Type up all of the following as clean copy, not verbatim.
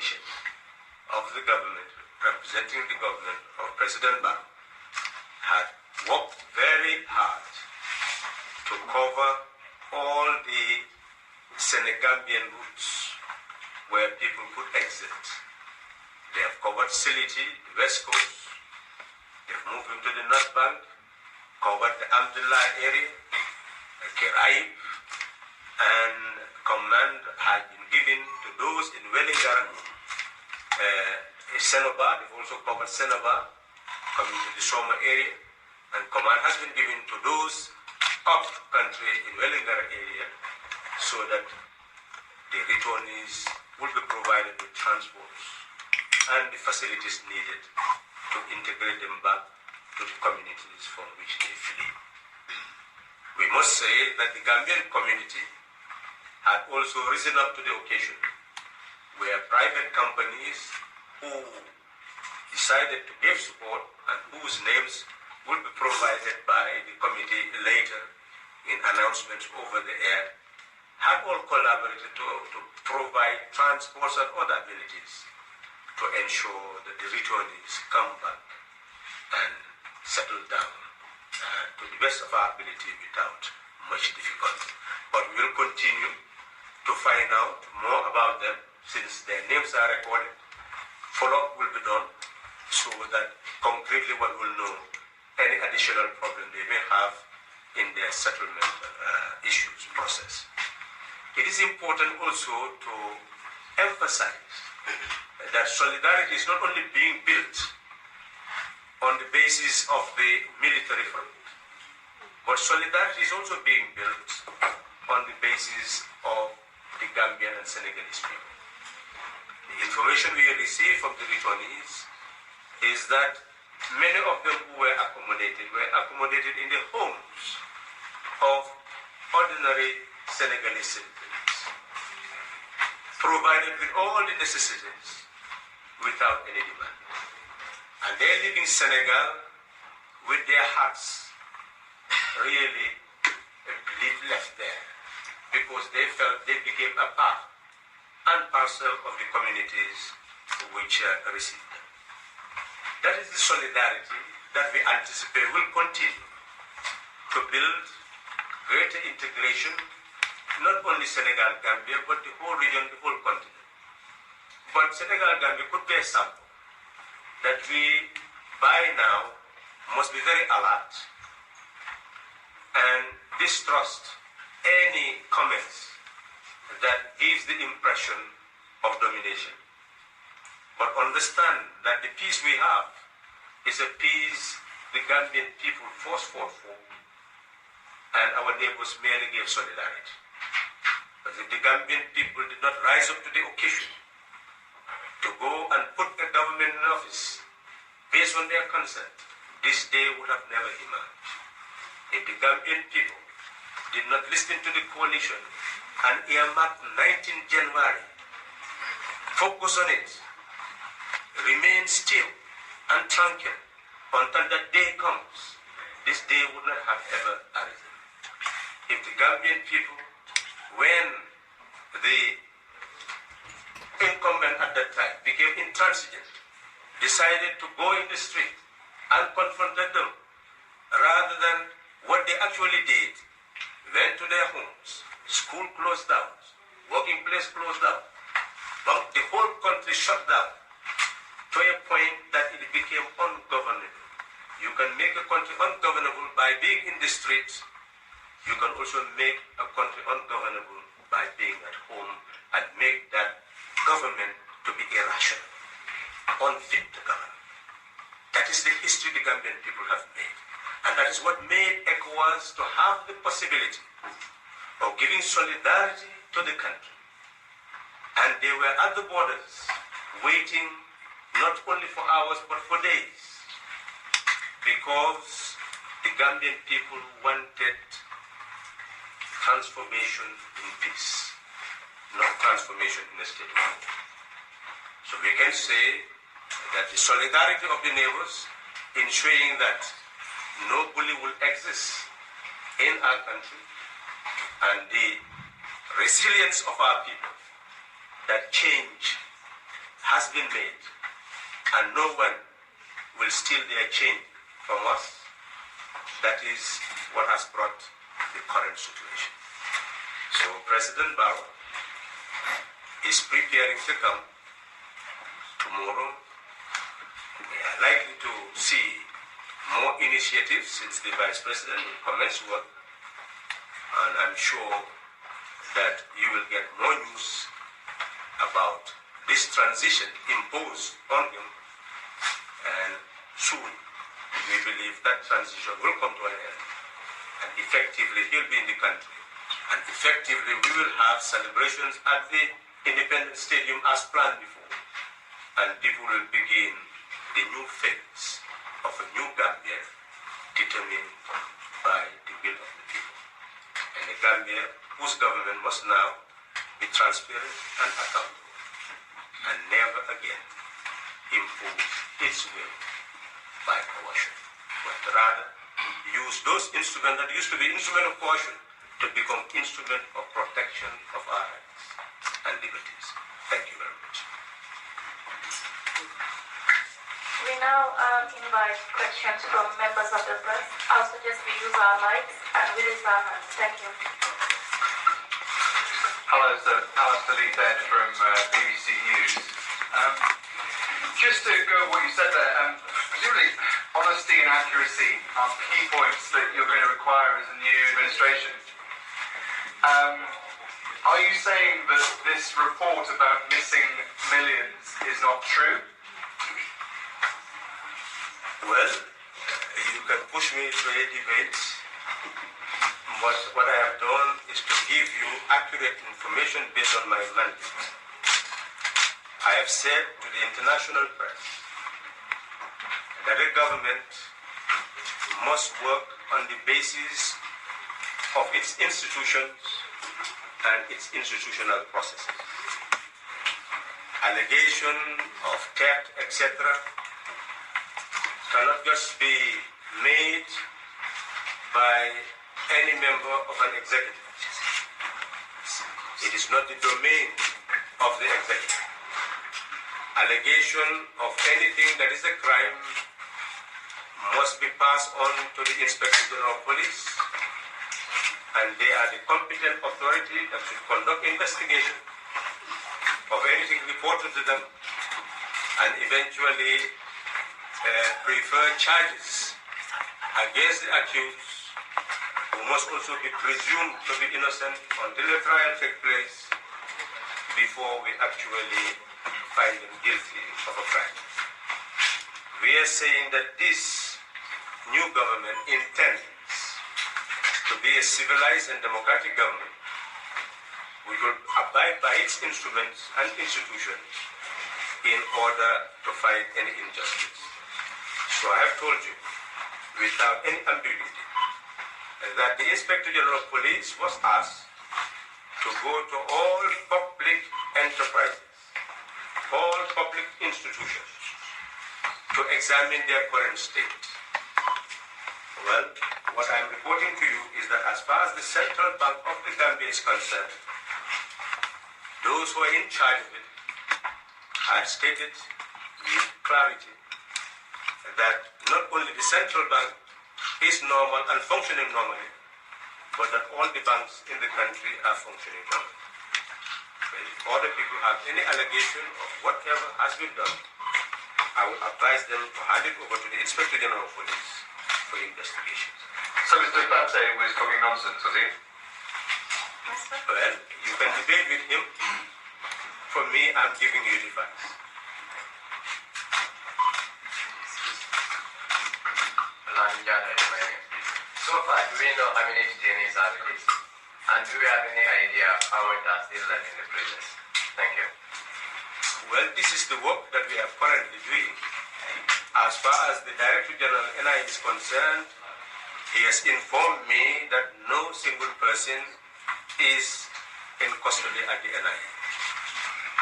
coalition of the government, representing the government of President Barrow, had worked very hard to cover all the Senegambian routes where people could exit. They have covered Siliti, the west coast. They've moved into the North Bank, covered the Abdullah area, Keraib, and command had been given to those in Wellingar, Senoba. They've also covered Senoba, coming to the Soma area, and command has been given to those up country in Wellingar area, so that the returnees will be provided with transports and the facilities needed to integrate them back to the communities from which they flee. We must say that the Gambian community had also risen up to the occasion, where private companies who decided to give support and whose names will be provided by the committee later in announcements over the air, have all collaborated to provide transports and other abilities to ensure that the returnees come back and settle down to the best of our ability without much difficulty. But we will continue to find out more about them since their names are recorded. Follow-up will be done so that concretely one will know any additional problem they may have in their settlement issues process. It is important also to emphasize that solidarity is not only being built on the basis of the military front, but solidarity is also being built on the basis of the Gambian and Senegalese people. The information we receive from the returnees is that many of them who were accommodated in the homes of ordinary Senegalese citizens, provided with all the necessities without any demand. And they live in Senegal with their hearts really left there, because they felt they became a part and parcel of the communities which received them. That is the solidarity that we anticipate will continue to build greater integration, not only Senegal, Gambia, but the whole region, the whole continent. But Senegal, Gambia could be a sample that we, by now, must be very alert and distrust any comments that gives the impression of domination. But understand that the peace we have is a peace the Gambian people fought for, and our neighbors merely gave solidarity. But if the Gambian people did not rise up to the occasion to go and put a government in office based on their consent, this day would have never emerged. If the Gambian people did not listen to the coalition and earmark 19 January, focus on it, remain still and tranquil until that day comes, this day would not have ever arisen. If the Gambian people, when the incumbent at that time became intransigent, decided to go in the street and confronted them, rather than what they actually did, went to their homes, school closed down, working place closed down, but the whole country shut down to a point that it became ungovernable. You can make a country ungovernable by being in the streets. You can also make a country ungovernable by being at home and make that government to be irrational, unfit to govern. That is the history the Gambian people have made. And that is what made ECOWAS to have the possibility of giving solidarity to the country. And they were at the borders, waiting not only for hours but for days, because the Gambian people wanted transformation in peace, not transformation in a state of war. So we can say that the solidarity of the neighbors in showing that no bully will exist in our country, and the resilience of our people that change has been made, and no one will steal their chain from us. That is what has brought the current situation. So President Barrow is preparing to come tomorrow. We are likely to see more initiatives since the Vice President will commence work, and I'm sure that you will get more news about this transition imposed on him, and soon we believe that transition will come to an end, and effectively he'll be in the country, and effectively we will have celebrations at the Independence Stadium as planned before, and people will begin the new phase of a new Gambia determined by the will of the people, and a Gambia whose government must now be transparent and accountable, and never again impose its will by coercion, but rather use those instruments that used to be instruments of coercion to become instruments of protection of our rights and liberties. Thank you very much. We now invite questions from members of the press. I'll suggest we use our mics and we raise our hands. Thank you. Hello, sir. Halifa from BBC News. Just to go with what you said there, presumably honesty and accuracy are key points that you're going to require as a new administration. Are you saying that this report about missing millions is not true? Well, you can push me to a debate, but what I have done is to give you accurate information based on my mandate. I have said to the international press that a government must work on the basis of its institutions and its institutional processes. Allegation of theft, etc., cannot just be made by any member of an executive. It is not the domain of the executive. Allegation of anything that is a crime must be passed on to the Inspector General of Police, and they are the competent authority that should conduct investigation of anything reported to them and eventually prefer charges against the accused, who must also be presumed to be innocent until a trial takes place before we actually find them guilty of a crime. We are saying that this new government intends to be a civilized and democratic government which will abide by its instruments and institutions in order to fight any injustice. So I have told you, without any ambiguity, that the Inspector General of Police was asked to go to all public enterprises, all public institutions, to examine their current state. Well, what I am reporting to you is that as far as the Central Bank of the Gambia is concerned, those who are in charge of it have stated with clarity that not only the Central Bank is normal and functioning normally, but that all the banks in the country are functioning normally. If other people have any allegation of whatever has been done, I will advise them to hand it over to the Inspector General of Police for investigation. So Mr. Bate was talking nonsense, was he? Well, you can debate with him. For me, I'm giving you the facts. So far, do we know how many detainees are released? And do we have any idea how many are still left in the prisons? Thank you. Well, this is the work that we are currently doing. As far as the Director General NI is concerned, he has informed me that no single person is in custody at the NI.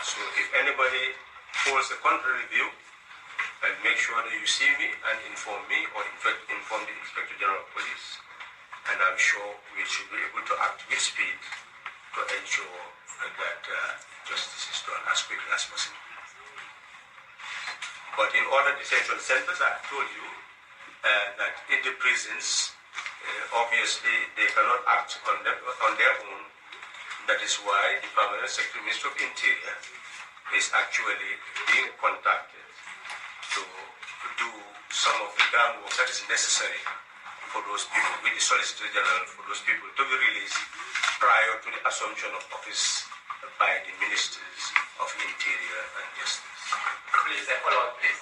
So if anybody holds a contrary view, and make sure that you see me and inform me, or in fact inform the Inspector General of Police, and I'm sure we should be able to act with speed to ensure that justice is done as quickly as possible. But in other detention centers, I told you that in the prisons, obviously they cannot act on their own. That is why the Permanent Secretary, Minister of Interior, is actually being contacted to do some of the groundwork that is necessary for those people, with the Solicitor General, for those people to be released prior to the assumption of office by the Ministers of Interior and Justice. Please, a follow-up, please.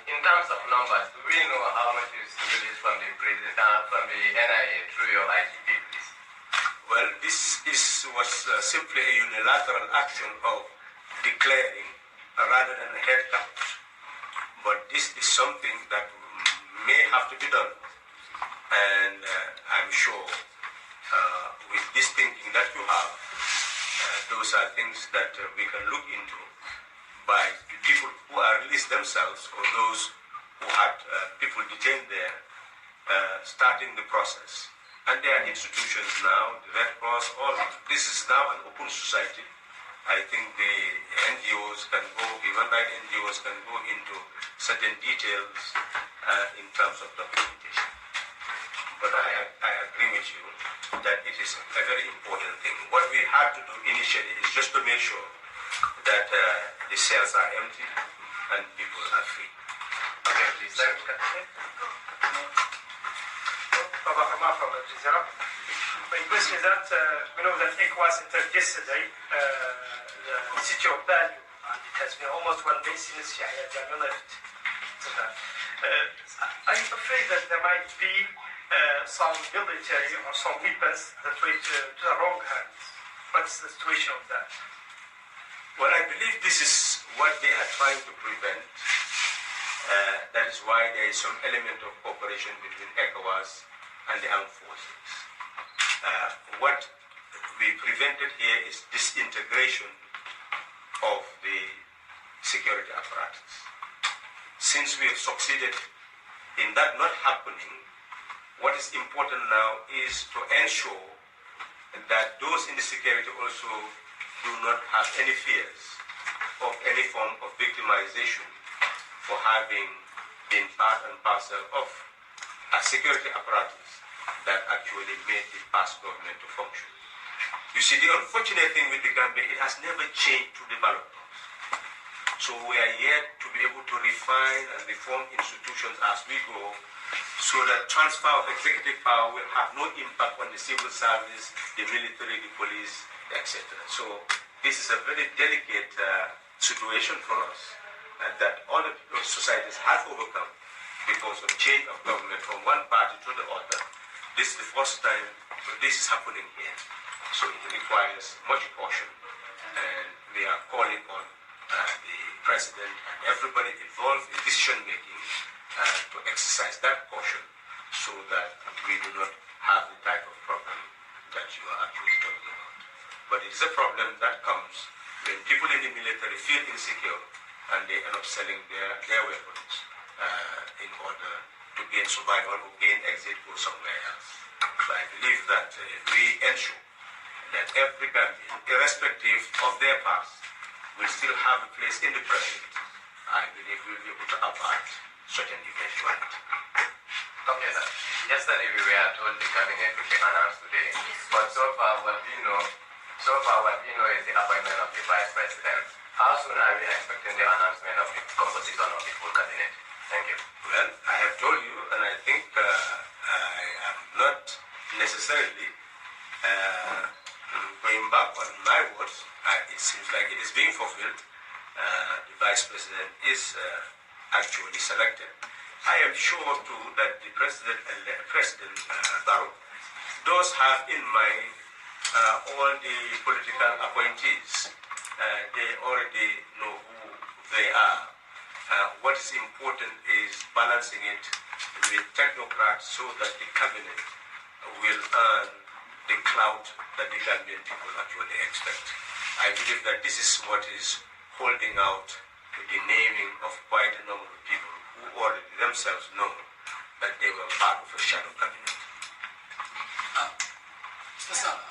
In terms of numbers, do we know how much is released from the prison, from the NIA through your IGP, please? Well, this was simply a unilateral action of declaring rather than a head count. But this is something that may have to be done. And I'm sure with this thinking that you have, those are things that we can look into by the people who are released themselves or those who had people detained there, starting the process. And there are institutions now, the Red Cross, all this is now an open society. I think the NGOs can go, the human rights NGOs can go into certain details in terms of documentation. But I agree with you that it is a very important thing. What we had to do initially is just to make sure that the cells are empty and people are free. Okay, please. My question is that we know that ECOWAS entered yesterday the city of Bali, and it has been almost 1 day since Yahya Jammeh left. Are you afraid that there might be some military or some weapons that went to the wrong hands? What's the situation of that? Well, I believe this is what they are trying to prevent. That is why there is some element of cooperation between ECOWAS and the armed forces. What we prevented here is disintegration of the security apparatus. Since we have succeeded in that not happening, what is important now is to ensure that those in the security also do not have any fears of any form of victimization for having been part and parcel of a security apparatus that actually made the past government to function. You see, the unfortunate thing with the Gambia, it has never changed to develop. So we are yet to be able to refine and reform institutions as we go, so that transfer of executive power will have no impact on the civil service, the military, the police, etc. So this is a very delicate situation for us that all the societies have overcome because of change of government from one party to the other. This is the first time this is happening here. So it requires much caution, and we are calling on the president and everybody involved in decision making to exercise that caution, so that we do not have the type of problem that you are actually talking about. But it is a problem that comes when people in the military feel insecure and they end up selling their weapons in order to gain survival or gain exit or somewhere else. So I believe that we ensure that every Gambian, irrespective of their past, will still have a place in the present. I believe we'll be able to avert such an eventuality. Okay, sir. Yesterday we were told the cabinet will be announced today, but so far what we know is the appointment of the vice president. How soon are we expecting the announcement of the composition of the full cabinet? Thank you. Well, I have told you, and I think I am not necessarily going back on my words. It seems like it is being fulfilled. The vice president is actually selected. I am sure too that the President Barrow does have in mind all the political appointees. They already know who they are. What is important is balancing it with technocrats so that the cabinet will earn the clout that the Gambian people actually expect. I believe that this is what is holding out the naming of quite a number of people who already themselves know that they were part of a shadow cabinet. Mr. Sallah,